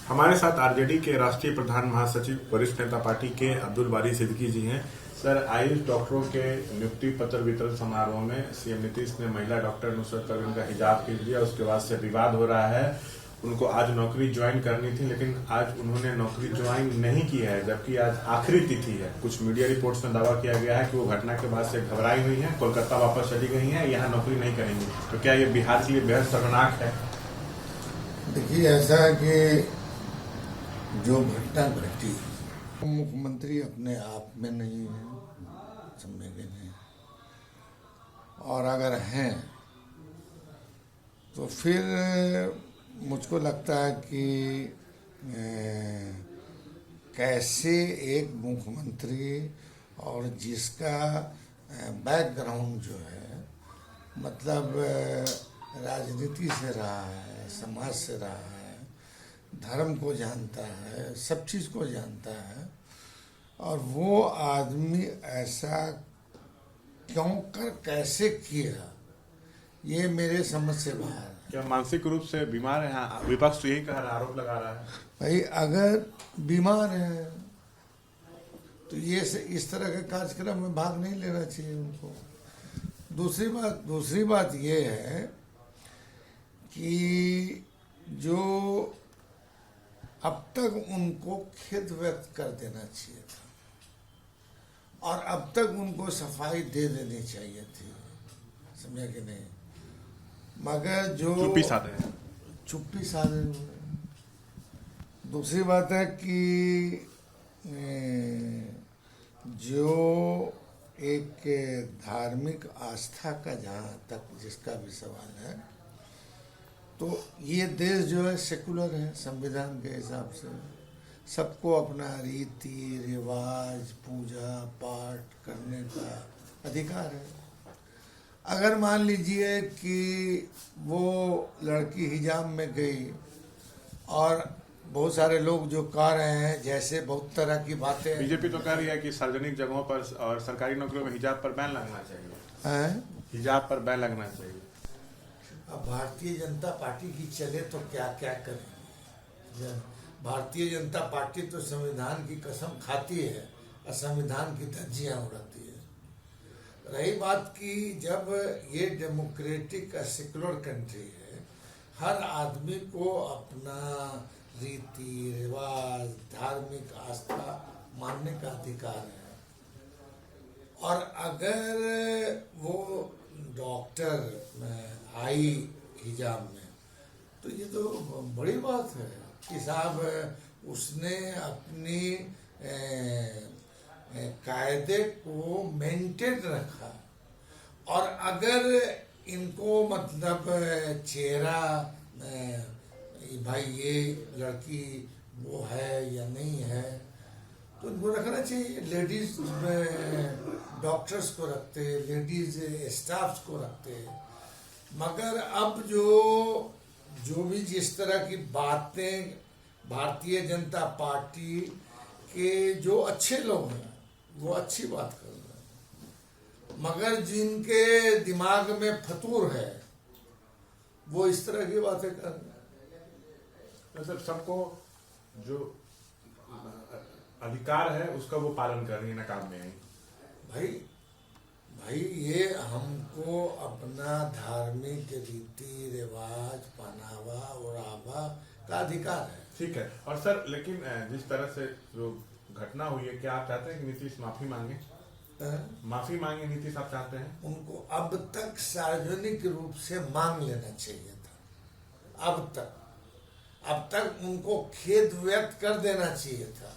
हमारे साथ आरजेडी के राष्ट्रीय प्रधान महासचिव वरिष्ठ नेता पार्टी के अब्दुल बारी सिद्दीकी जी हैं। सर, आयुष डॉक्टरों के नियुक्ति पत्र वितरण समारोह में सीएम नीतीश ने महिला डॉक्टर नुसरत परवीन का हिजाब खींच दिया। उसके बाद से विवाद हो रहा है। उनको आज नौकरी ज्वाइन करनी थी, लेकिन आज उन्होंने नौकरी ज्वाइन नहीं की है, जबकि आज आखिरी तिथि है। कुछ मीडिया रिपोर्ट्स में दावा किया गया है कि वो घटना के बाद से घबराई हुई हैं, कोलकाता वापस चली गई हैं, यहाँ नौकरी नहीं करेंगी। तो क्या ये बिहार के लिए बेहद शर्मनाक है? देखिए, ऐसा है कि जो घटना घटी, मुख्यमंत्री अपने आप में नहीं है, संवेदन है, और अगर हैं तो फिर मुझको लगता है कि कैसे एक मुख्यमंत्री और जिसका बैकग्राउंड जो है, मतलब राजनीति से रहा है, समाज से रहा है, धर्म को जानता है, सब चीज़ को जानता है, और वो आदमी ऐसा क्यों कर कैसे किया, ये मेरे समझ से बाहर है। क्या मानसिक रूप से बीमार है? हाँ, विपक्ष तो यही कह रहा, आरोप लगा रहा है। भाई, अगर बीमार है तो ये इस तरह के कार्यक्रम में भाग नहीं लेना चाहिए उनको। दूसरी बात ये है कि जो अब तक उनको खेद व्यक्त कर देना चाहिए था, और अब तक उनको सफाई दे देनी चाहिए थी, समझा कि नहीं? मगर जो चुप्पी साधे। दूसरी बात है कि जो एक धार्मिक आस्था का जहाँ तक जिसका भी सवाल है, तो ये देश जो है सेकुलर है, संविधान के हिसाब से सबको अपना रीति रिवाज, पूजा पाठ करने का अधिकार है। अगर मान लीजिए कि वो लड़की हिजाब में गई, और बहुत सारे लोग जो कह रहे हैं, जैसे बहुत तरह की बातें, बीजेपी तो कह रही है कि सार्वजनिक जगहों पर और सरकारी नौकरियों में हिजाब पर बैन लगना चाहिए। हिजाब पर बैन लगना चाहिए। अब भारतीय जनता पार्टी की चले तो क्या क्या करेंगे? भारतीय जनता पार्टी तो संविधान की कसम खाती है और संविधान की धज्जियां उड़ाती है। रही बात की, जब ये डेमोक्रेटिक सेकुलर कंट्री है, हर आदमी को अपना रीति रिवाज, धार्मिक आस्था मानने का अधिकार है, और अगर वो डॉक्टर आई हिजाब में, तो ये तो बड़ी बात है कि साहब उसने अपनी कायदे को मेंटेन रखा। और अगर इनको मतलब चेहरा भाई ये लड़की वो है या नहीं है, तो इनको रखना चाहिए। लेडीज डॉक्टर्स को रखते, लेडीज स्टाफ्स को रखते। मगर अब जो भी जिस तरह की बातें भारतीय जनता पार्टी के जो अच्छे लोग हैं, वो अच्छी बात कर रहे हैं, मगर जिनके दिमाग में फतूर है, वो इस तरह की बातें कर रहे हैं। मतलब सबको जो अधिकार है उसका वो पालन कर रही है, नकाब में है। भाई ये हमको अपना धार्मिक रीति रिवाज, पहनावा ओढ़ावा का अधिकार है। ठीक है। और सर, लेकिन जिस तरह से जो घटना हुई है, क्या आप चाहते हैं कि नीतीश माफी मांगे? माफी मांगे नीतीश, आप चाहते हैं? उनको अब तक सार्वजनिक रूप से मांग लेना चाहिए था। अब तक उनको खेद व्यक्त कर देना चाहिए था।